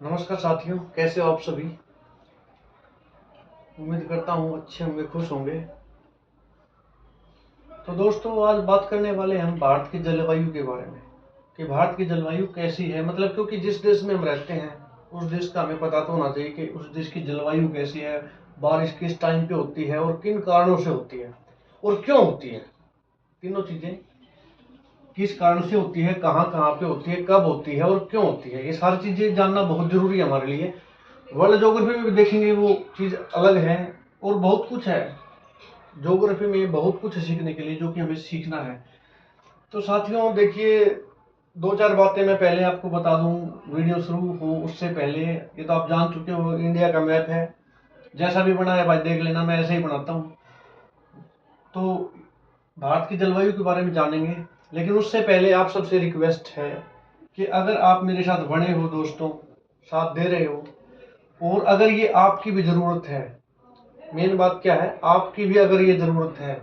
नमस्कार साथियों, कैसे हो आप सभी। उम्मीद करता हूँ अच्छे होंगे, खुश होंगे। तो दोस्तों, आज बात करने वाले हैं हम भारत की जलवायु के बारे में कि भारत की जलवायु कैसी है। मतलब क्योंकि जिस देश में हम रहते हैं उस देश का हमें पता तो होना चाहिए कि उस देश की जलवायु कैसी है, बारिश किस टाइम पे होती है और किन कारणों से होती है और क्यों होती है। तीनों चीजें किस कारण से होती है, कहाँ कहाँ पे होती है, कब होती है और क्यों होती है, ये सारी चीजें जानना बहुत जरूरी है हमारे लिए। वर्ल्ड ज्योग्राफी में भी देखेंगे वो चीज अलग है और बहुत कुछ है। ज्योग्राफी में बहुत कुछ है सीखने के लिए, जो कि हमें सीखना है। तो साथियों देखिए, दो चार बातें मैं पहले आपको बता दूं वीडियो शुरू हो उससे पहले। ये तो आप जान चुके हो, इंडिया का मैप है, जैसा भी बना है भाई देख लेना, मैं ऐसे ही बनाता हूँ। तो भारत की जलवायु के बारे में जानेंगे, लेकिन उससे पहले आप सबसे रिक्वेस्ट है कि अगर आप मेरे साथ बने हो दोस्तों, साथ दे रहे हो, और अगर ये आपकी भी जरूरत है, मेन बात क्या है, आपकी भी अगर ये जरूरत है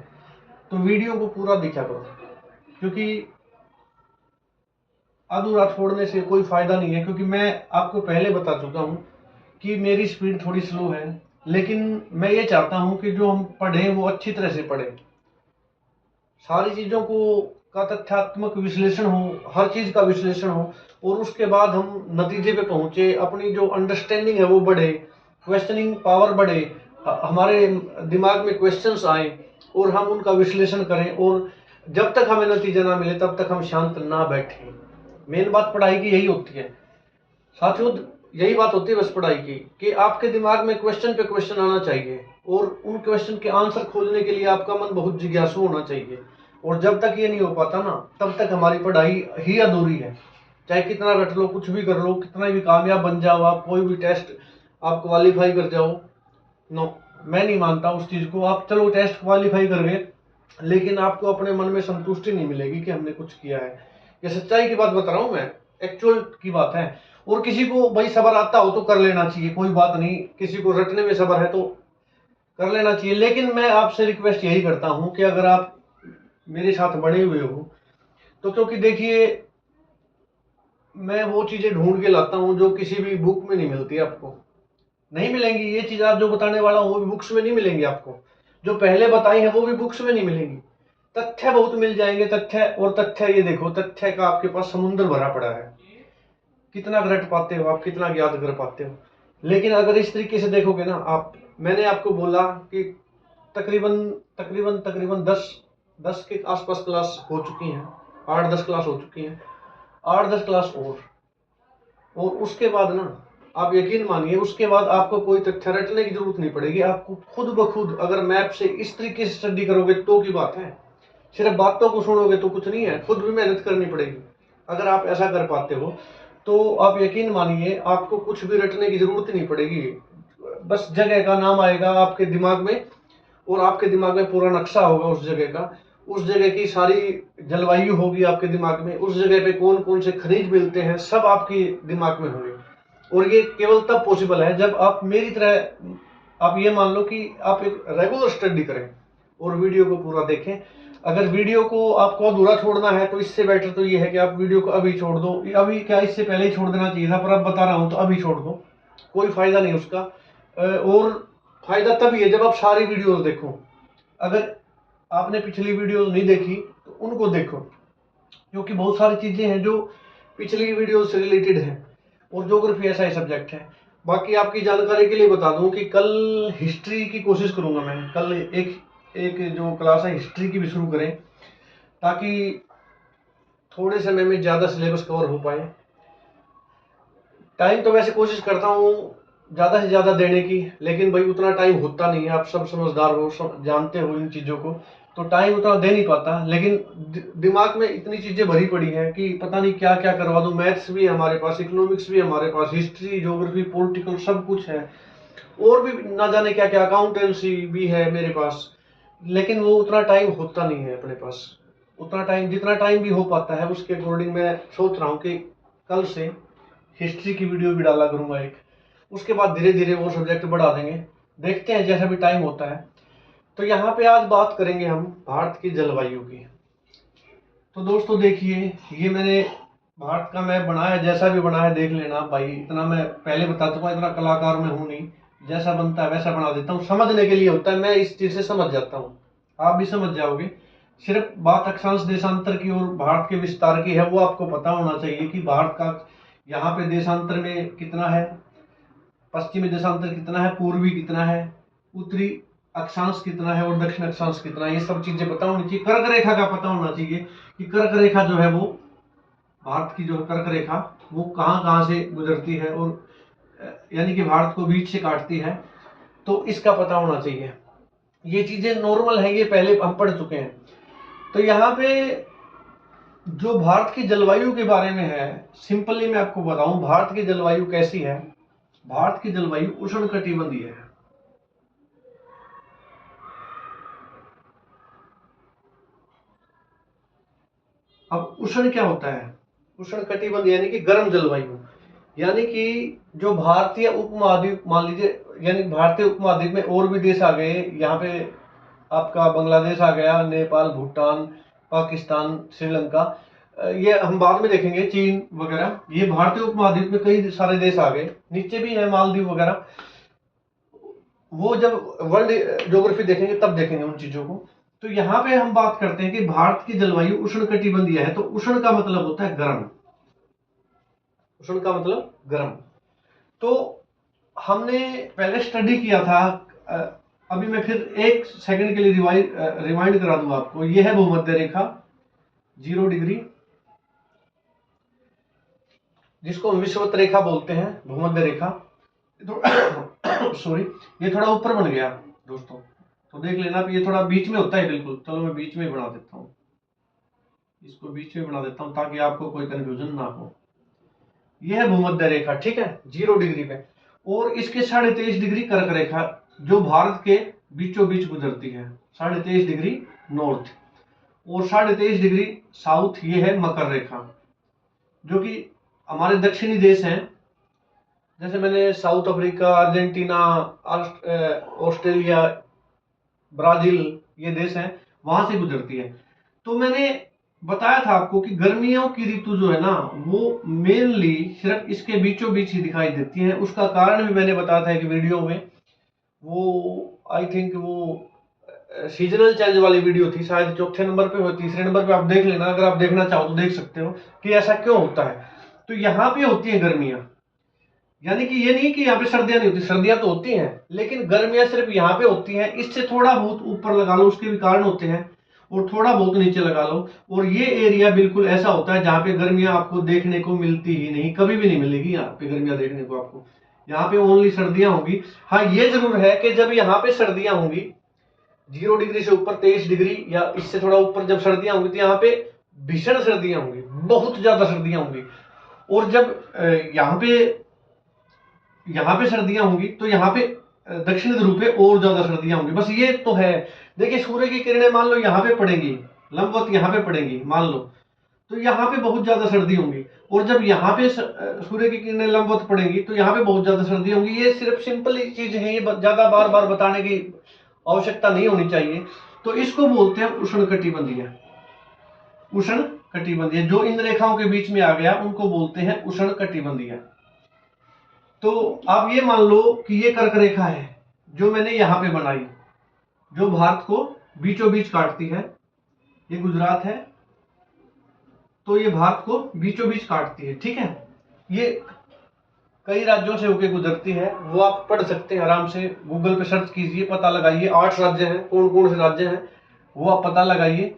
तो वीडियो को पूरा देखा करो, क्योंकि अधूरा छोड़ने से कोई फायदा नहीं है। क्योंकि मैं आपको पहले बता चुका हूं कि मेरी स्पीड थोड़ी स्लो है, लेकिन मैं ये चाहता हूं कि जो हम पढ़ें वो अच्छी तरह से पढ़ें, सारी चीजों को का तथ्यात्मक विश्लेषण हो, हर चीज का विश्लेषण हो, और उसके बाद हम नतीजे पे पहुंचे, अपनी जो अंडरस्टैंडिंग है वो बढ़े, क्वेश्चनिंग पावर बढ़े, हमारे दिमाग में क्वेश्चंस आए और हम उनका विश्लेषण करें, और जब तक हमें नतीजा ना मिले तब तक हम शांत ना बैठे। मेन बात पढ़ाई की यही होती है साथियों, यही बात होती है बस पढ़ाई की, कि आपके दिमाग में क्वेश्चन पे क्वेश्चन आना चाहिए और उन क्वेश्चन के आंसर खोजने के लिए आपका मन बहुत जिज्ञासु होना चाहिए। और जब तक ये नहीं हो पाता ना, तब तक हमारी पढ़ाई ही अधूरी है। चाहे कितना रट लो, कुछ भी कर लो, कितना भी कामयाब बन जाओ आप, कोई भी टेस्ट आप क्वालिफाई कर जाओ, नो, मैं नहीं मानता उस चीज को। आप चलो टेस्ट क्वालिफाई कर गए, लेकिन आपको अपने मन में संतुष्टि नहीं मिलेगी कि हमने कुछ किया है। ये सच्चाई की बात बता रहा हूं मैं, एक्चुअल की बात है। और किसी को भाई सबर आता हो तो कर लेना चाहिए, कोई बात नहीं, किसी को रटने में सबर है तो कर लेना चाहिए। लेकिन मैं आपसे रिक्वेस्ट यही करता हूं कि अगर आप मेरे साथ बने हुए हो तो, क्योंकि देखिए मैं वो चीजें ढूंढ के लाता हूं जो किसी भी बुक में नहीं मिलती, आपको नहीं मिलेंगी। ये चीज आप जो बताने वाला हूं वो भी बुक्स में नहीं मिलेंगी आपको, जो पहले बताई है वो भी बुक्स में नहीं मिलेंगी। तथ्य बहुत मिल जाएंगे, तथ्य, और तथ्य ये देखो, तथ्य का आपके पास समुद्र भरा पड़ा है, कितना रट पाते हो आप, कितना याद कर पाते हो। लेकिन अगर इस तरीके से देखोगे ना आप, मैंने आपको बोला कि तकरीबन तकरीबन तकरीबन 10 के आसपास क्लास हो चुकी हैं, 8-10 क्लास हो चुकी हैं, 8-10 क्लास और उसके बाद ना, आप यकीन मानिए, उसके बाद आपको कोई तथ्य रटने की जरूरत नहीं पड़ेगी। आपको खुद ब खुद अगर मैप से इस तरीके से स्टडी करोगे तो की बात है, सिर्फ बातों को सुनोगे तो कुछ नहीं है, खुद भी मेहनत करनी पड़ेगी। अगर आप ऐसा कर पाते हो तो आप यकीन मानिए, आपको कुछ भी रटने की जरूरत नहीं पड़ेगी। बस जगह का नाम आएगा आपके दिमाग में, और आपके दिमाग में पूरा नक्शा होगा उस जगह का, उस जगह की सारी जलवायु होगी आपके दिमाग में, उस जगह पे कौन कौन से खनिज मिलते हैं सब आपके दिमाग में होंगे। और ये केवल तब पॉसिबल है जब आप मेरी तरह, आप ये मान लो कि आप एक रेगुलर स्टडी करें और वीडियो को पूरा देखें। अगर वीडियो को आपको अधूरा छोड़ना है तो इससे बेटर तो ये है कि आप वीडियो को अभी छोड़ दो। अभी क्या, इससे पहले ही छोड़ देना चाहिए था, पर अब बता रहा हूं तो अभी छोड़ दो, कोई फायदा नहीं उसका। और फायदा तभी है जब आप सारी वीडियोस देखो। अगर आपने पिछली वीडियोस नहीं देखी तो उनको देखो, क्योंकि बहुत सारी चीजें हैं जो पिछली वीडियो से रिलेटेड है, और ज्योग्राफी ऐसा ही सब्जेक्ट है। बाकी आपकी जानकारी के लिए बता दूं कि कल हिस्ट्री की कोशिश करूंगा मैं, कल एक एक जो क्लास है हिस्ट्री की भी शुरू करें, ताकि थोड़े समय में ज्यादा सिलेबस कवर हो पाए। टाइम तो वैसे कोशिश करता हूँ ज्यादा से ज्यादा देने की, लेकिन भाई उतना टाइम होता नहीं है, आप सब समझदार हो, सब जानते हो इन चीजों को, तो टाइम उतना दे नहीं पाता। लेकिन दिमाग में इतनी चीजें भरी पड़ी हैं कि पता नहीं क्या क्या करवा दूं। मैथ्स भी हमारे पास, इकोनॉमिक्स भी हमारे पास, हिस्ट्री, ज्योग्राफी, पॉलिटिकल, सब कुछ है, और भी ना जाने क्या क्या, अकाउंटेंसी भी है मेरे पास। लेकिन वो उतना टाइम होता नहीं है अपने पास। उतना टाइम, जितना टाइम भी हो पाता है उसके अकॉर्डिंग मैं सोच रहा हूँ कि कल से हिस्ट्री की वीडियो भी डाला करूंगा एक, उसके बाद धीरे धीरे वो सब्जेक्ट बढ़ा देंगे, देखते हैं जैसा भी टाइम होता है। तो यहाँ पे आज बात करेंगे हम भारत की जलवायु की। तो दोस्तों देखिए, ये मैंने भारत का मैप बना है, जैसा भी बना है देख लेना भाई, इतना मैं पहले बता चुका, इतना कलाकार मैं हूं नहीं, जैसा बनता है वैसा बना देता हूँ, समझने के लिए होता है, मैं इस चीज से समझ जाता हूँ, आप भी समझ जाओगे। सिर्फ बात अक्षांश देशांतर की और भारत के विस्तार की है, वो आपको पता होना चाहिए कि भारत का यहाँ पे देशांतर में कितना है, पश्चिमी देशांतर कितना है, पूर्वी कितना है, उत्तरी अक्षांश कितना है और दक्षिण अक्षांश कितना है, ये सब चीजें पता होनी चाहिए। कर्क रेखा का पता होना चाहिए कि कर्क रेखा जो है वो भारत की जो है कर्क रेखा वो कहाँ कहाँ से गुजरती है और यानी कि भारत को बीच से काटती है, तो इसका पता होना चाहिए। ये चीजें नॉर्मल है, ये पहले हम पढ़ चुके हैं। तो यहाँ पे जो भारत की जलवायु के बारे में है, सिंपली मैं आपको बताऊं भारत की जलवायु कैसी है। भारत की जलवायु उष्णकटिबंधीय है। अब उष्ण क्या होता है? उष्णकटिबंध यानी कि गर्म जलवायु, यानी कि जो भारतीय उपमहाद्वीप मान लीजिए, यानी भारतीय उपमहाद्वीप में और भी देश आ गए, यहाँ पे आपका बांग्लादेश आ गया, नेपाल, भूटान, पाकिस्तान, श्रीलंका, ये हम बाद में देखेंगे, चीन वगैरह, ये भारतीय उपमहाद्वीप में कई सारे देश आ गए, नीचे भी है मालदीव वगैरह, वो जब वर्ल्ड ज्योग्राफी देखेंगे तब देखेंगे उन चीजों को। तो यहाँ पे हम बात करते हैं कि भारत की जलवायु उष्णकटिबंधीय है, तो उष्ण का मतलब होता है गर्म, उष्ण का मतलब गर्म। तो हमने पहले स्टडी किया था, अभी मैं फिर एक सेकंड के लिए रिमाइंड करा दूं आपको, यह है भूमध्य रेखा 0 डिग्री, जिसको हम विषुवत रेखा बोलते हैं, भूमध्य रेखा। तो सॉरी, ये थोड़ा ऊपर बन गया दोस्तों, तो देख लेना, ये थोड़ा बीच में होता है बिल्कुल, चलो मैं बीच में बना देता हूँ, इसको बीच में बना देता हूँ ताकि आपको कोई कंफ्यूजन ना हो। यह है भूमध्य रेखा, ठीक है, 0 डिग्री पे, और इसके 23.5 डिग्री कर्क रेखा जो भारत के बीचों बीच गुजरती है, 23.5 डिग्री नॉर्थ, और 23.5 डिग्री साउथ, ये है मकर रेखा, जो कि हमारे दक्षिणी देश हैं, जैसे मैंने south Africa, Argentina, Australia, Brazil, ये देश हैं, वहां से गुजरती है। तो मैंने बताया था आपको कि गर्मियों की ऋतु जो है ना, वो मेनली सिर्फ इसके बीचों बीच ही दिखाई देती है। उसका कारण भी मैंने बताया था एक वीडियो में, वो आई थिंक वो सीजनल चेंज वाली वीडियो थी, शायद चौथे नंबर पे हो, तीसरे नंबर पे, आप देख लेना, अगर आप देखना चाहो तो देख सकते हो कि ऐसा क्यों होता है। तो यहाँ पे होती है गर्मियां, यानी कि ये नहीं कि यहाँ पे सर्दियां नहीं होती, सर्दियां तो होती हैं, लेकिन गर्मियां सिर्फ यहाँ पे होती हैं। इससे थोड़ा बहुत ऊपर लगा लो, उसके भी कारण होते हैं, और थोड़ा बहुत नीचे लगा लो, और ये एरिया बिल्कुल ऐसा होता है जहाँ पे गर्मियां आपको देखने को मिलती ही नहीं, कभी भी नहीं मिलेगी यहाँ पे गर्मियां देखने को आपको, यहाँ पे ओनली सर्दियां होंगी। हाँ, ये जरूर है कि जब यहाँ पे सर्दियां होंगी 0 डिग्री से ऊपर 23 डिग्री या इससे थोड़ा ऊपर जब सर्दियां होंगी, तो यहाँ पे भीषण सर्दियां होंगी, बहुत ज्यादा सर्दियां होंगी। और जब यहाँ पे सर्दियां होंगी तो यहाँ पे दक्षिण ध्रुव पे और ज्यादा सर्दियां होंगी। बस ये तो है। देखिए, सूर्य की किरणें मान लो यहाँ पे पड़ेंगी, लंबवत यहाँ पे पड़ेंगी मान लो, तो यहाँ पे बहुत ज्यादा सर्दी होंगी, और जब यहाँ पे सूर्य की किरणें लंबवत पड़ेंगी तो यहाँ पे बहुत ज्यादा सर्दी होंगी। ये सिर्फ सिंपल चीज है, ये ज्यादा बार बार बताने की आवश्यकता नहीं होनी चाहिए। तो इसको बोलते हैं उष्णकटिबंधीय। उष्णकटिबंधीय जो इन रेखाओं के बीच में आ गया उनको बोलते हैं उष्णकटिबंधीय। तो आप ये मान लो कि ये कर्क रेखा है जो मैंने यहाँ पे बनाई, जो भारत को बीचों बीच काटती है, ये गुजरात है, तो ये भारत को बीचों बीच काटती है, ठीक है। ये कई राज्यों से होकर गुजरती है, वो आप पढ़ सकते हैं आराम से, गूगल पे सर्च कीजिए, पता लगाइए 8 राज्य हैं, कौन कौन से राज्य हैं वो आप पता लगाइए।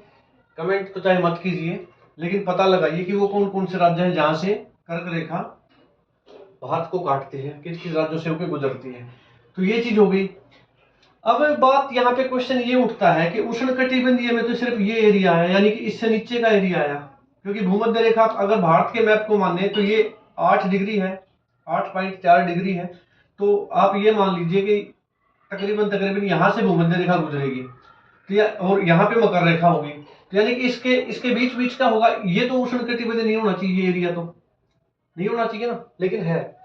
कमेंट तो चाहे मत कीजिए, लेकिन पता लगाइए कि वो कौन कौन से राज्य हैं जहां से कर्क रेखा भारत को काटती है, किस किस राज्यों से होकर गुजरती है। तो ये चीज हो गई। अब बात यहाँ पे क्वेश्चन ये उठता है कि उष्णकटिबंधीय में तो सिर्फ ये एरिया है, यानी कि इससे नीचे का एरिया आया, क्योंकि भूमध्य रेखा अगर भारत के मैप को माने तो ये 8 डिग्री है, 8.4 डिग्री है। तो आप ये मान लीजिए कि तकरीबन तकरीबन यहाँ से भूमध्य रेखा गुजरेगी, तो और यहाँ पे मकर रेखा होगी, तो यानी कि इसके बीच बीच का होगा। ये तो उष्णकटिबंधीय नहीं होना चाहिए, ये एरिया तो नहीं होना चाहिए ना, लेकिन है।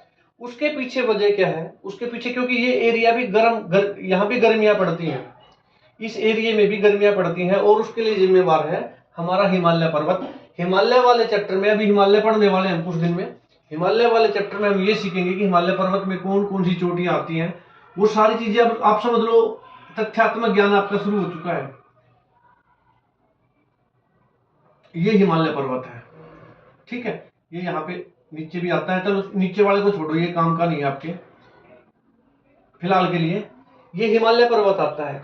उसके पीछे वजह क्या है? उसके पीछे क्योंकि ये एरिया भी यहाँ भी गर्मियां पड़ती हैं, इस एरिया में भी गर्मियां पड़ती हैं, और उसके लिए जिम्मेवार है हमारा हिमालय पर्वत, हिमालय वाले चैप्टर में, अभी हिमालय पढ़ने वाले हैं कुछ दिन में, हिमालय वाले चैप्टर में हम ये सीखेंगे कि हिमालय पर्वत में कौन कौन सी चोटियां आती हैं। वो सारी चीजें अब आप समझ लो, तथ्यात्मक ज्ञान आपका शुरू हो चुका है। ये हिमालय पर्वत है, ठीक है। ये यहाँ पे नीचे भी आता है, चलो नीचे वाले को छोड़ो, ये काम का नहीं है आपके फिलहाल के लिए। ये हिमालय पर्वत आता है।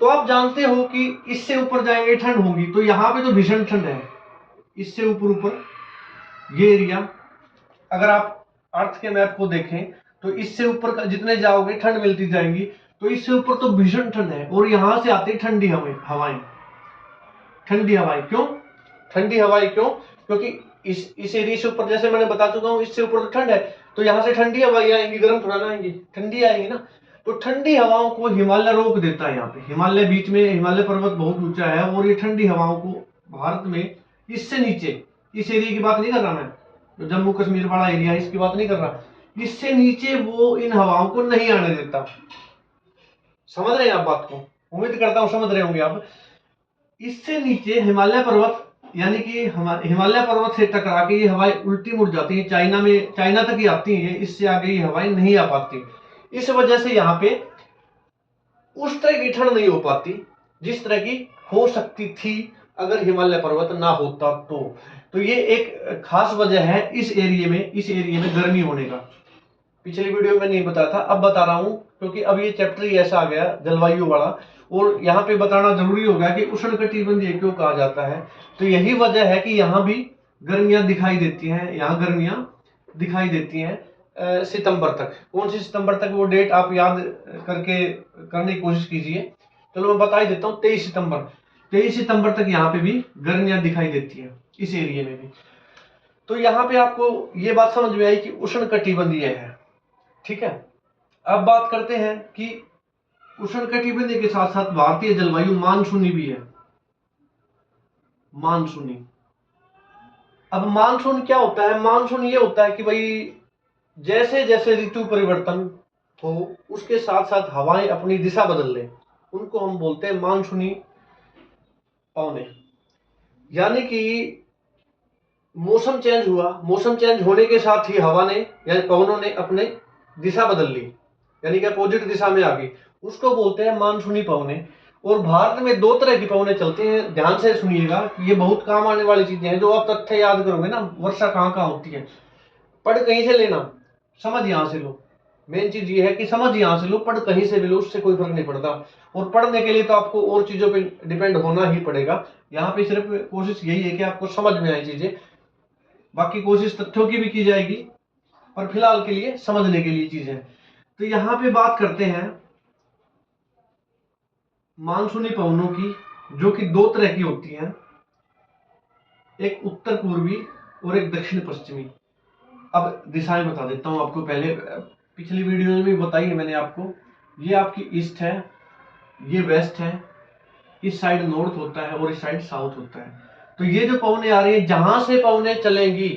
तो आप जानते हो कि इससे ऊपर जाएंगे ठंड होगी, तो यहाँ पे तो भीषण ठंड है। इससे ऊपर ऊपर ये एरिया, अगर आप अर्थ के मैप को देखें तो इससे ऊपर जितने जाओगे ठंड मिलती जाएंगी। तो इससे ऊपर तो भीषण ठंड है, और यहां से आती ठंडी हवाएं। ठंडी हवाएं क्यों? ठंडी हवाएं क्यों? क्योंकि इस एरिया से ऊपर, जैसे मैंने बता चुका हूं, इससे ऊपर तो ठंड है, तो यहां से ठंडी हवाएं आएंगी, गर्म थोड़ा ना आएंगी, ठंडी आएंगी ना। तो ठंडी हवाओं को हिमालय रोक देता है। यहाँ पे हिमालय बीच में, हिमालय पर्वत बहुत ऊंचा है, और ये ठंडी हवाओं को भारत में इससे नीचे, इस एरिया की बात नहीं कर रहा मैं, जो जम्मू कश्मीर वाला एरिया है इसकी बात नहीं कर रहा, इससे नीचे वो इन हवाओं को नहीं आने देता। समझ रहे हैं आप बात को? उम्मीद करता हूं समझ रहे होंगे आप। इससे नीचे हिमालय पर्वत, यानी कि हिमालय पर्वत से टकरा के ये हवाएं उल्टी मुड़ जाती है, चाइना तक ही आती है, इससे आगे ये हवाएं नहीं आ पाती। इस वजह से यहाँ पे उस तरह की ठंड नहीं हो पाती जिस तरह की हो सकती थी अगर हिमालय पर्वत ना होता तो ये एक खास वजह है इस एरिया में गर्मी होने का। पिछली वीडियो में नहीं बताया था, अब बता रहा हूं, क्योंकि अब ये चैप्टर ही ऐसा आ गया जलवायु वाला, और यहाँ पे बताना जरूरी हो गया कि उष्णकटिबंधीय क्यों कहा जाता है। तो यही वजह है कि यहाँ भी गर्मियां दिखाई देती हैं, यहाँ गर्मियां दिखाई देती हैं सितंबर तक। कौन सी सितंबर तक, वो डेट आप याद करके करने की कोशिश कीजिए। चलो मैं बता ही देता हूँ, 23 सितंबर तक यहाँ पे भी गर्मियां दिखाई देती है, इस एरिया में भी। तो यहाँ पे आपको ये बात समझ में आई कि उष्णकटिबंधीय है, ठीक है। अब बात करते हैं कि उष्णकटिबंधीय के साथ साथ भारतीय जलवायु मानसूनी भी है। मानसूनी, अब मानसून क्या होता है? मानसून ये होता है कि भाई जैसे जैसे ऋतु परिवर्तन हो उसके साथ साथ हवाएं अपनी दिशा बदल ले, उनको हम बोलते हैं मानसूनी पवने। यानी कि मौसम चेंज हुआ, मौसम चेंज होने के साथ ही हवा ने या पवनों ने अपने दिशा बदल ली, यानी कि अपोजिट दिशा में आ गई, उसको बोलते हैं मानसूनी पवने। और भारत में दो तरह की पवने चलती हैं, ध्यान से सुनिएगा, ये बहुत काम आने वाली चीजें हैं जो आप तथ्य याद करोगे ना। वर्षा कहाँ कहाँ होती है, पढ़ कहीं से लेना, समझ यहां से लो। मेन चीज ये है कि समझ यहां से लो, पढ़ कहीं से भी लो, उससे कोई फर्क नहीं पड़ता। और पढ़ने के लिए तो आपको और चीजों पे डिपेंड होना ही पड़ेगा। यहाँ पे सिर्फ कोशिश यही है कि आपको समझ में आए चीजें, बाकी कोशिश तथ्यों की भी की जाएगी, और फिलहाल के लिए समझने के लिए चीजें। तो यहाँ पे बात करते हैं मानसूनी पवनों की, जो कि दो तरह की होती हैं, एक उत्तर पूर्वी और एक दक्षिण पश्चिमी। अब दिशाएं बता देता हूं आपको, पहले पिछली वीडियो में भी बताई है मैंने आपको। ये आपकी ईस्ट है, ये वेस्ट है, इस साइड नॉर्थ होता है और इस साइड साउथ होता है। तो ये जो पवनें आ रही है, जहां से पवनें चलेंगी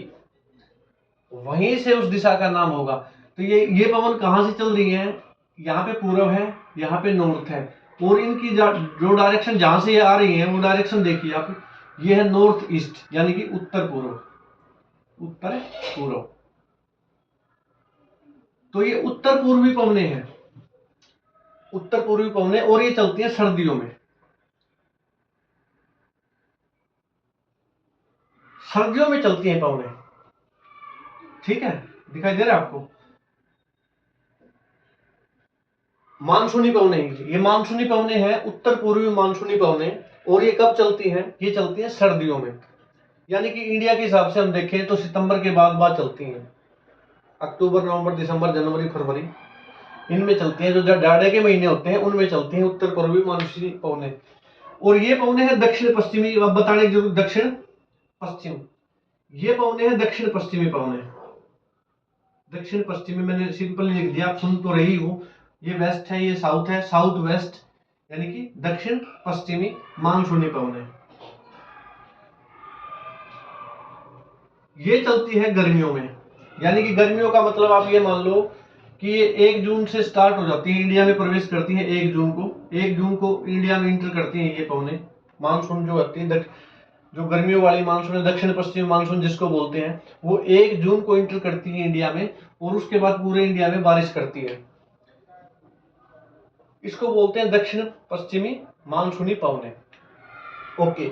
वहीं से उस दिशा का नाम होगा। तो ये पवन कहां से चल रही है? यहाँ पे पूर्व है, यहाँ पे नॉर्थ है, और इनकी जो डायरेक्शन जहां से ये आ रही है वो डायरेक्शन देखिए आप, ये है नॉर्थ ईस्ट, यानी कि उत्तर पूर्व। उत्तर पूर्व, तो ये उत्तर पूर्वी पवने हैं, उत्तर पूर्वी पवने, और ये चलती हैं सर्दियों में। सर्दियों में चलती हैं पवने, ठीक है, दिखाई दे रहा है आपको? मानसूनी पवने, ये मानसूनी पवने हैं, उत्तर पूर्वी मानसूनी पवने। और ये कब चलती हैं? ये चलती हैं सर्दियों में, यानी कि इंडिया के हिसाब से हम देखें तो सितंबर के बाद चलती हैं। अक्टूबर, नवंबर, दिसंबर, जनवरी, फरवरी, इनमें चलती हैं। जो जाड़े के महीने होते हैं उनमें चलती हैं उत्तर पूर्वी मानसूनी पवने। और ये पवने हैं दक्षिण पश्चिमी। अब बताने की जरूरत, दक्षिण पश्चिम, ये पवने हैं दक्षिण पश्चिमी पवने। दक्षिण पश्चिमी मैंने सिंपल लिख दिया, आप सुन तो रही हो। ये वेस्ट है, ये साउथ है, साउथ वेस्ट, यानी कि दक्षिण पश्चिमी मानसूनी पवने। ये चलती है गर्मियों में, यानी कि गर्मियों का मतलब आप ये मान लो कि ये 1 जून से स्टार्ट हो जाती है, इंडिया में प्रवेश करती है 1 जून को। 1 जून को इंडिया में इंटर करती है ये पवने, मानसून जो होती है, जो गर्मियों वाली मानसून है, दक्षिण पश्चिमी मानसून जिसको बोलते हैं, वो 1 जून को एंटर करती है इंडिया में और उसके बाद पूरे इंडिया में बारिश करती है। इसको बोलते हैं दक्षिण पश्चिमी मानसूनी पवनें। ओके,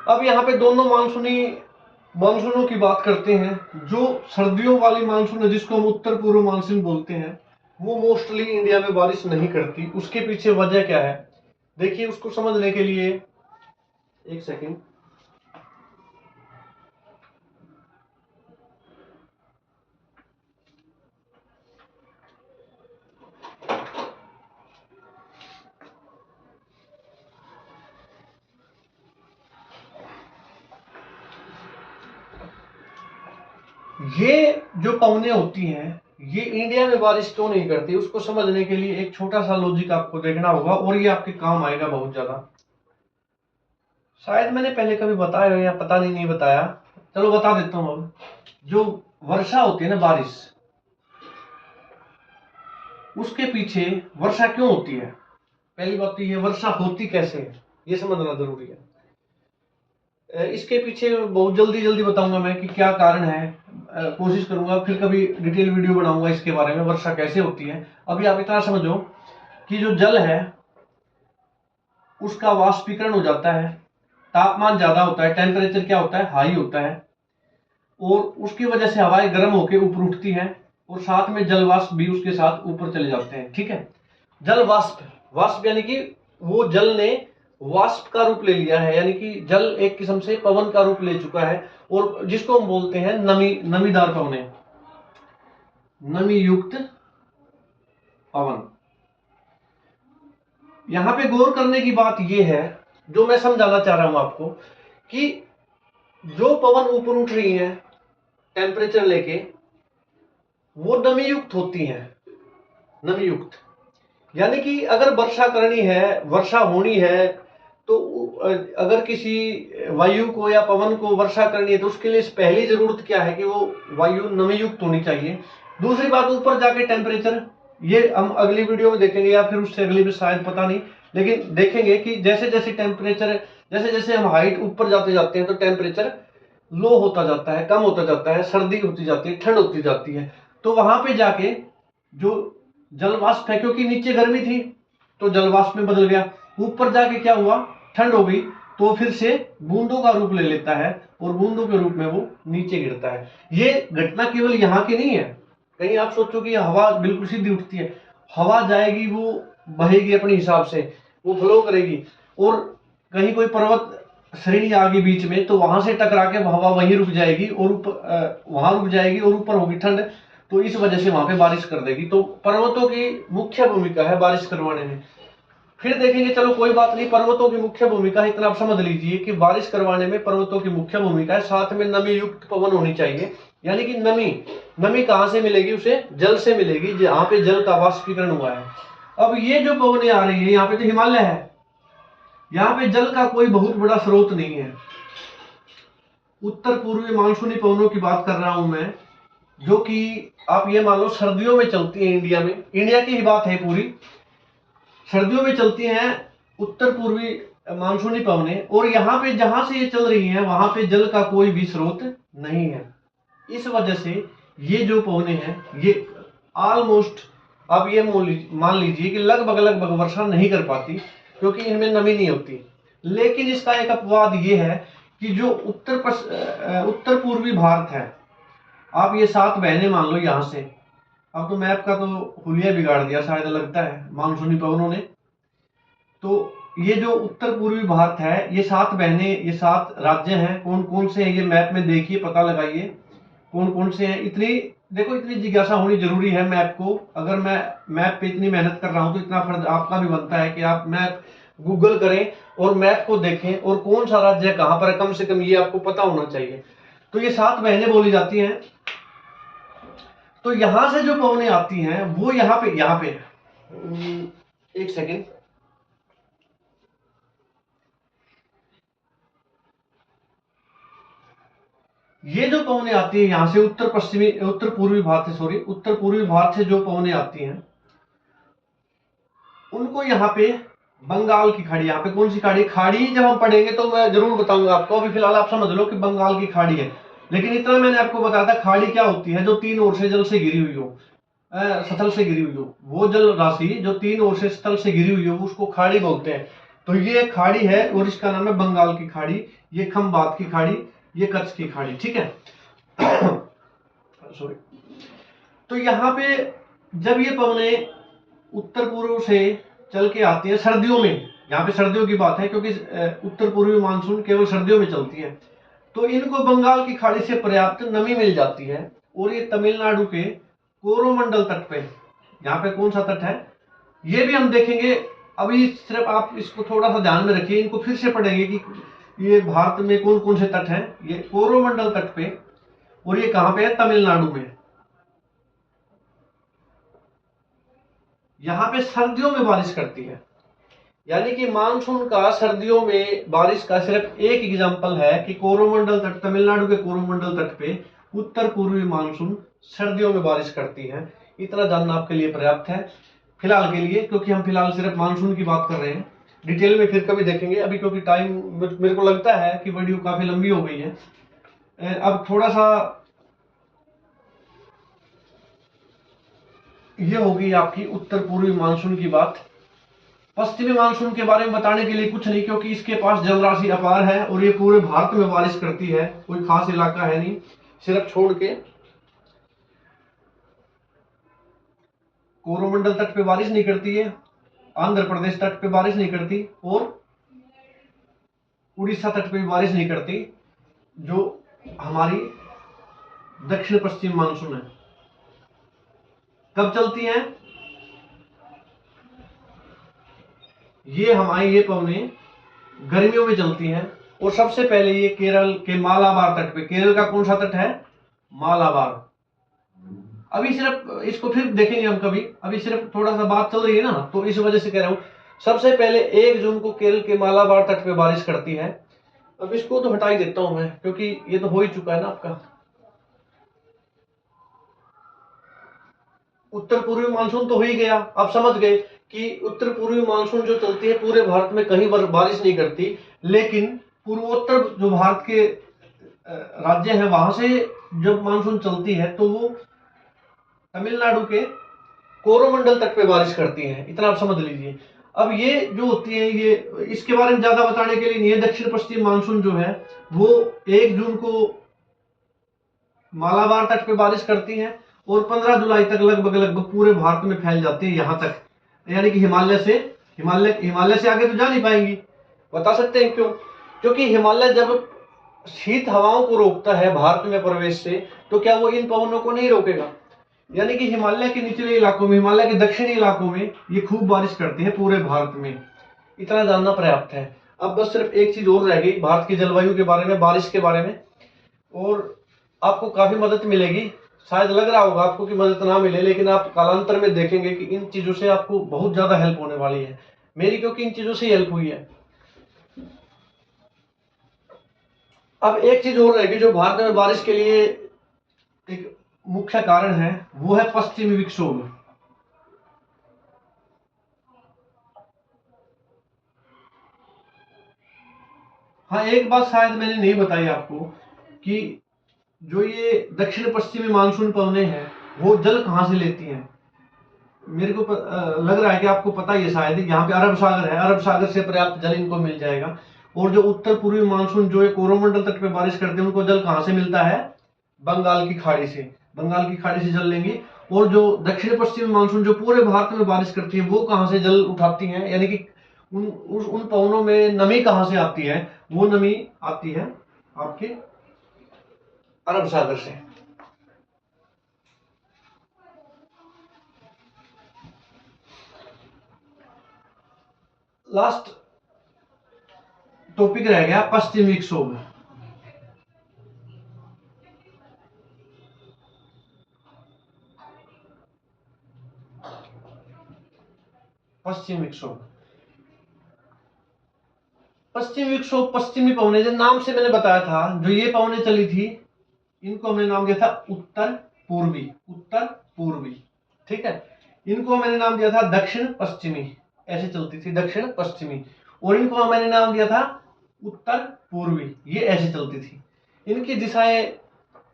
अब यहाँ पे दोनों मानसूनों की बात करते हैं। जो सर्दियों वाली मानसून है जिसको हम उत्तर पूर्व मानसून बोलते हैं, वो मोस्टली इंडिया में बारिश नहीं करती। उसके पीछे वजह क्या है, देखिए उसको समझने के लिए एक सेकेंड। ये जो पवनें होती हैं, ये इंडिया में बारिश क्यों नहीं करती, उसको समझने के लिए एक छोटा सा लॉजिक आपको देखना होगा और ये आपके काम आएगा बहुत ज्यादा। शायद मैंने पहले कभी बताया हो या पता नहीं बताया, चलो बता देता हूं। अब जो वर्षा होती है ना, बारिश, उसके पीछे वर्षा क्यों होती है। पहली बात तो ये वर्षा होती कैसे है, ये समझना जरूरी है। इसके पीछे बहुत जल्दी बताऊंगा मैं कि क्या कारण है। कोशिश करूंगा फिर कभी डिटेल वीडियो बनाऊंगा इसके बारे में, वर्षा कैसे होती है। अभी आप इतना समझो कि जो जल है उसका वाष्पीकरण हो जाता है, तापमान ज्यादा होता है, टेम्परेचर क्या होता है, हाई होता है, और उसकी वजह से हवाएं गर्म होकर ऊपर उठती हैं और साथ में जल वाष्प भी उसके साथ ऊपर चले जाते हैं। ठीक है, जल वाष्प यानी कि वो जल ने वाष्प का रूप ले लिया है, यानी कि जल एक किस्म से पवन का रूप ले चुका है, और जिसको हम बोलते हैं नमीदार पवनें, नमी युक्त पवन। यहां पे गौर करने की बात यह है, जो मैं समझाना चाह रहा हूं आपको, कि जो पवन ऊपर उठ रही है टेम्परेचर लेके, वो नमी युक्त होती हैं, नमी युक्त। यानी कि अगर वर्षा करनी है, वर्षा होनी है, तो अगर किसी वायु को या पवन को वर्षा करनी है तो उसके लिए पहली जरूरत क्या है कि वो वायु नमी युक्त होनी चाहिए। दूसरी बात, ऊपर जाके टेम्परेचर, ये हम अगली वीडियो में देखेंगे या फिर उससे अगली में, शायद पता नहीं, लेकिन देखेंगे कि जैसे जैसे टेम्परेचर, जैसे जैसे हम हाइट ऊपर जाते जाते हैं तो टेम्परेचर लो होता जाता है, कम होता जाता है, सर्दी होती जाती है, ठंड होती जाती है। तो वहां पे जाके जो जलवाष्प है, क्योंकि नीचे गर्मी थी तो जलवाष्प में बदल गया, ऊपर जाके क्या हुआ, ठंड हो गई, तो फिर से बूंदों का रूप ले लेता है और बूंदों के रूप में वो नीचे गिरता है। ये घटना केवल यहाँ की नहीं है, कहीं आप सोचो कि हवा बिल्कुल सीधी उठती है, हवा जाएगी, वो बहेगी अपने हिसाब से, वो फ्लो करेगी, और कहीं कोई पर्वत श्रेणी आ गई बीच में तो वहां से टकरा के हवा वहीं रुक जाएगी और वहां रुक जाएगी और ऊपर होगी ठंड, तो इस वजह से वहां पे बारिश कर देगी। तो पर्वतों की मुख्य भूमिका है बारिश करवाने में। फिर देखेंगे, चलो कोई बात नहीं, पर्वतों की मुख्य भूमिका है, इतना आप समझ लीजिए कि बारिश करवाने में पर्वतों की मुख्य भूमिका है। साथ में नमी युक्त पवन होनी चाहिए, यानी कि नमी कहां से मिलेगी, उसे जल से मिलेगी, जहां पे जल का वाष्पीकरण हुआ है। अब ये जो पवनें आ रही है, यहाँ पे तो हिमालय है, यहाँ पे जल का कोई बहुत बड़ा स्रोत नहीं है। उत्तर पूर्वी मानसूनी पवनों की बात कर रहा हूं मैं, जो कि आप ये मान लो सर्दियों में चलती है इंडिया में, इंडिया की ही बात है पूरी, सर्दियों में चलती हैं उत्तर पूर्वी मानसूनी पवनें, और यहाँ पे जहां से ये चल रही हैं वहां पे जल का कोई भी स्रोत नहीं है। इस वजह से ये जो पवनें हैं ये ऑलमोस्ट, आप ये मान लीजिए कि लगभग वर्षा नहीं कर पाती, क्योंकि इनमें नमी नहीं होती। लेकिन इसका एक अपवाद ये है कि जो उत्तर पूर्वी भारत है, आप ये 7 बहनें मान लो यहाँ से, अब तो मैप का तो हुलिया बिगाड़ दिया शायद लगता है मानसूनी पवनों ने। तो ये जो उत्तर पूर्वी भारत है, ये 7 बहनें, ये 7 राज्य हैं, कौन कौन से हैं ये मैप में देखिए, पता लगाइए कौन कौन से हैं। इतनी देखो, इतनी जिज्ञासा होनी जरूरी है मैप को। अगर मैं मैप पे इतनी मेहनत कर रहा हूं तो इतना फर्ज आपका भी बनता है कि आप मैप गूगल करें और मैप को देखें और कौन सा राज्य कहां पर है, कम से कम ये आपको पता होना चाहिए। तो ये 7 बहनें बोली जाती हैं। तो यहां से जो पवनें आती हैं वो यहाँ पे एक सेकेंड, ये जो पवनें आती है यहां से उत्तर पूर्वी भारत से जो पवनें आती हैं, उनको यहाँ पे बंगाल की खाड़ी, यहाँ पे कौन सी खाड़ी, खाड़ी जब हम पढ़ेंगे तो मैं जरूर बताऊंगा आपको, अभी फिलहाल आप समझ लो कि बंगाल की खाड़ी है। लेकिन इतना मैंने आपको बताया था, खाड़ी क्या होती है, जो तीन ओर से जल से घिरी हुई हो, स्थल से घिरी हुई हो, वो जल राशि जो तीन ओर से स्थल से घिरी हुई हो उसको खाड़ी बोलते हैं। तो ये खाड़ी है और इसका नाम है बंगाल की खाड़ी, ये खंबात की खाड़ी, ये कच्छ की खाड़ी, ठीक है। सॉरी। तो यहाँ पे जब ये पवने उत्तर पूर्व से चल के आती है सर्दियों में, यहाँ पे सर्दियों की बात है क्योंकि उत्तर पूर्वी मानसून केवल सर्दियों में चलती है, तो इनको बंगाल की खाड़ी से पर्याप्त नमी मिल जाती है और ये तमिलनाडु के कोरोमंडल तट पे, यहाँ पे कौन सा तट है ये भी हम देखेंगे। अभी सिर्फ आप इसको थोड़ा सा ध्यान में रखिए, इनको फिर से पढ़ेंगे कि ये भारत में कौन कौन से तट हैं। ये कोरोमंडल तट पे, और ये कहां पे है, तमिलनाडु में। यहाँ पे सर्दियों में बारिश करती है, यानी कि मानसून का सर्दियों में बारिश का सिर्फ एक एग्जांपल है कि कोरोमंडल तट, तमिलनाडु के कोरोमंडल तट पे उत्तर पूर्वी मानसून सर्दियों में बारिश करती है। इतना जानना आपके लिए पर्याप्त है फिलहाल के लिए, क्योंकि हम फिलहाल सिर्फ मानसून की बात कर रहे हैं, डिटेल में फिर कभी देखेंगे। अभी क्योंकि टाइम मेरे को लगता है कि वीडियो काफी लंबी हो गई है, अब थोड़ा सा ये होगी आपकी उत्तर पूर्वी मानसून की बात। पश्चिमी मानसून के बारे में बताने के लिए कुछ नहीं, क्योंकि इसके पास जल राशि अपार है और ये पूरे भारत में बारिश करती है, कोई खास इलाका है नहीं सिर्फ छोड़ के। कोरोमंडल तट पे बारिश नहीं करती है, आंध्र प्रदेश तट पे बारिश नहीं करती और उड़ीसा तट पे भी बारिश नहीं करती, जो हमारी दक्षिण पश्चिम मानसून है। कब चलती है ये हमारी, ये पवने गर्मियों में चलती हैं और सबसे पहले ये केरल के मालाबार तट पे, केरल का कौन सा तट है, मालाबार। अभी सिर्फ इसको फिर देखेंगे हम कभी, अभी सिर्फ थोड़ा सा बात चल रही है ना, तो इस वजह से कह रहा हूं। सबसे पहले 1 जून को केरल के मालाबार तट पे बारिश करती है। अब इसको तो हटा ही देता हूं मैं, क्योंकि ये तो हो ही चुका है ना आपका। उत्तर पूर्वी मानसून तो हो ही गया, आप समझ गए कि उत्तर पूर्वी मानसून जो चलती है पूरे भारत में कहीं बारिश नहीं करती, लेकिन पूर्वोत्तर जो भारत के राज्य हैं वहां से जब मानसून चलती है तो वो तमिलनाडु के कोरोमंडल तट पे बारिश करती हैं, इतना आप समझ लीजिए। अब ये जो होती है, ये इसके बारे में ज्यादा बताने के लिए नहीं है। दक्षिण पश्चिम मानसून जो है वो 1 जून को मालाबार तट पे बारिश करती है और 15 जुलाई तक लगभग पूरे भारत में फैल जाती है यहां तक, यानी कि हिमालय से आगे तो जा नहीं पाएंगी। बता सकते हैं क्यों, क्योंकि हिमालय जब शीत हवाओं को रोकता है भारत में प्रवेश से, तो क्या वो इन पवनों को नहीं रोकेगा। यानी कि हिमालय के निचले इलाकों में, हिमालय के दक्षिणी इलाकों में ये खूब बारिश करती है पूरे भारत में, इतना जानना पर्याप्त है। अब बस सिर्फ एक चीज और रह गई भारत की जलवायु के बारे में, बारिश के बारे में, और आपको काफी मदद मिलेगी। शायद लग रहा होगा आपको कि मदद ना मिले, लेकिन आप कालांतर में देखेंगे कि इन चीजों से आपको बहुत ज्यादा हेल्प होने वाली है मेरी, क्योंकि इन चीजों से हेल्प हुई है। अब एक चीज और रहेगी जो भारत में बारिश के लिए एक मुख्य कारण है, वो है पश्चिमी विक्षोभ। हाँ, एक बात शायद मैंने नहीं बताई आपको कि जो ये दक्षिण पश्चिमी मानसून पवने हैं वो जल कहां से लेती हैं। मेरे को लग रहा है कि आपको पता ही है शायद, यहाँ पे अरब सागर है, अरब सागर से पर्याप्त जल इनको मिल जाएगा। और जो उत्तर पूर्वी मानसून जो है कोरोमंडल तट पे बारिश करते हैं, उनको जल कहां से मिलता है, बंगाल की खाड़ी से, बंगाल की खाड़ी से जल लेंगी। और जो दक्षिण पश्चिमी मानसून जो पूरे भारत में बारिश करती है वो कहां से जल उठाती है, यानी कि उन पवनों में नमी कहां से आती है, वो नमी आती है आपके अरब सागर से। लास्ट टॉपिक रह गया पश्चिमी विक्षोभ। पश्चिमी विक्षोभ, पश्चिमी विक्षोभ, पश्चिमी पवने, जो नाम से मैंने बताया था, जो ये पवने चली थी इनको हमने नाम दिया था उत्तर पूर्वी, उत्तर पूर्वी, ठीक है। इनको मैंने नाम दिया था दक्षिण पश्चिमी। ऐसे चलती थी, दक्षिण पश्चिमी, और इनको मैंने नाम दिया था उत्तर पूर्वी। ये ऐसे चलती थी। इनकी दिशाएं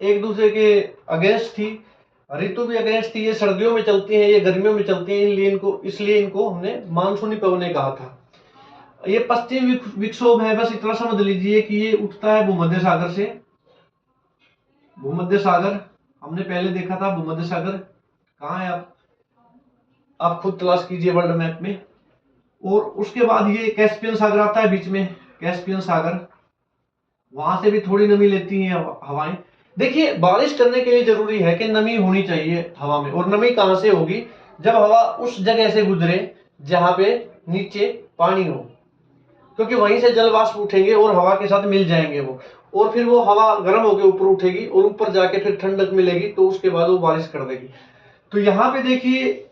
एक दूसरे के अगेंस्ट थी, ऋतु भी अगेंस्ट थी। ये सर्दियों में चलती हैं, ये गर्मियों में चलती हैं, इसलिए इनको हमने मानसूनी पवनें कहा था। ये पश्चिम विक्षोभ है, बस इतना समझ लीजिए कि ये उठता है भूमध्य सागर से। भूमध्य सागर हमने पहले देखा था, भूमध्य सागर कहाँ है, आप खुद तलाश कीजिए वर्ल्ड मैप में। और उसके बाद ये कैस्पियन सागर आता है बीच में, कैस्पियन सागर, वहां से भी थोड़ी नमी लेती हैं हवाएं। देखिए, बारिश करने के लिए जरूरी है कि नमी होनी चाहिए हवा में, और नमी कहां से होगी, जब हवा उस जगह से गुजरे जहां पे नीचे पानी हो, क्योंकि वहीं से जल वाष्प उठेंगे और हवा के साथ मिल जाएंगे वो, और फिर वो हवा गर्म होकर ऊपर उठेगी और ऊपर जाके फिर ठंडक मिलेगी, तो उसके बाद वो बारिश कर देगी। तो यहाँ पे देखिए,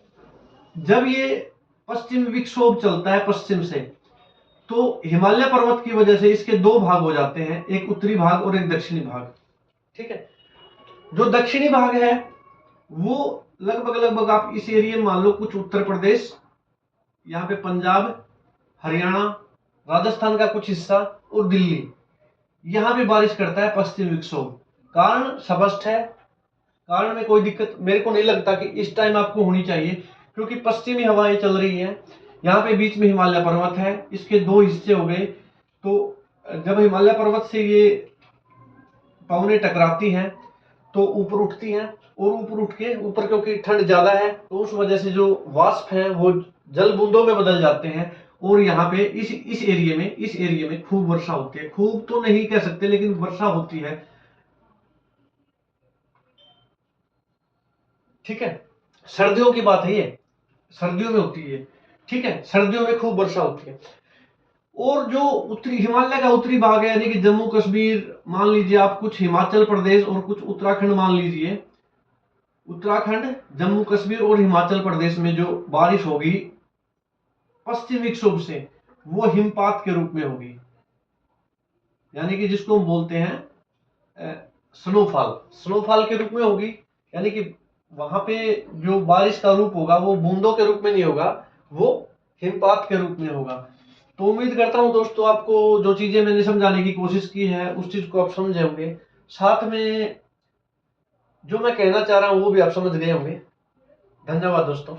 जब ये पश्चिम विक्षोभ चलता है पश्चिम से, तो हिमालय पर्वत की वजह से इसके दो भाग हो जाते हैं, एक उत्तरी भाग और एक दक्षिणी भाग। ठीक है, जो दक्षिणी भाग है वो लगभग लगभग आप इस एरिया में मान लो कुछ उत्तर प्रदेश, यहाँ पे पंजाब, हरियाणा, राजस्थान का कुछ हिस्सा और दिल्ली, यहां पे बारिश करता है पश्चिम विक्षोभ। कारण स्पष्ट है, कारण में कोई दिक्कत मेरे को नहीं लगता कि इस टाइम आपको होनी चाहिए, क्योंकि पश्चिमी हवाएं चल रही हैं। यहाँ पे बीच में हिमालय पर्वत है, इसके दो हिस्से हो गए। तो जब हिमालय पर्वत से ये पवनें टकराती हैं तो ऊपर उठती हैं, और ऊपर उठ के ऊपर, क्योंकि ठंड ज्यादा है तो उस वजह से जो वाष्प है वो जल बूंदों में बदल जाते हैं, और यहाँ पे इस एरिया में खूब वर्षा होती है। खूब तो नहीं कह सकते, लेकिन वर्षा होती है। ठीक है, सर्दियों की बात है ये, सर्दियों में होती है। ठीक है, सर्दियों में खूब वर्षा होती है। और जो उत्तरी हिमालय का उत्तरी भाग है, यानी कि जम्मू कश्मीर मान लीजिए आप, कुछ हिमाचल प्रदेश और कुछ उत्तराखंड मान लीजिए, उत्तराखंड, जम्मू कश्मीर और हिमाचल प्रदेश में जो बारिश होगी पश्चिम विक्षोभ से, वो हिमपात के रूप में होगी, यानी कि जिसको हम बोलते हैं स्नोफॉल, स्नोफॉल के रूप में होगी। यानी कि वहां पे जो बारिश का रूप होगा वो बूंदों के रूप में नहीं होगा, वो हिमपात के रूप में होगा। तो उम्मीद करता हूं दोस्तों, आपको जो चीजें मैंने समझाने की कोशिश की है उस चीज को आप समझे होंगे, साथ में जो मैं कहना चाह रहा हूं वो भी आप समझ गए होंगे। धन्यवाद दोस्तों।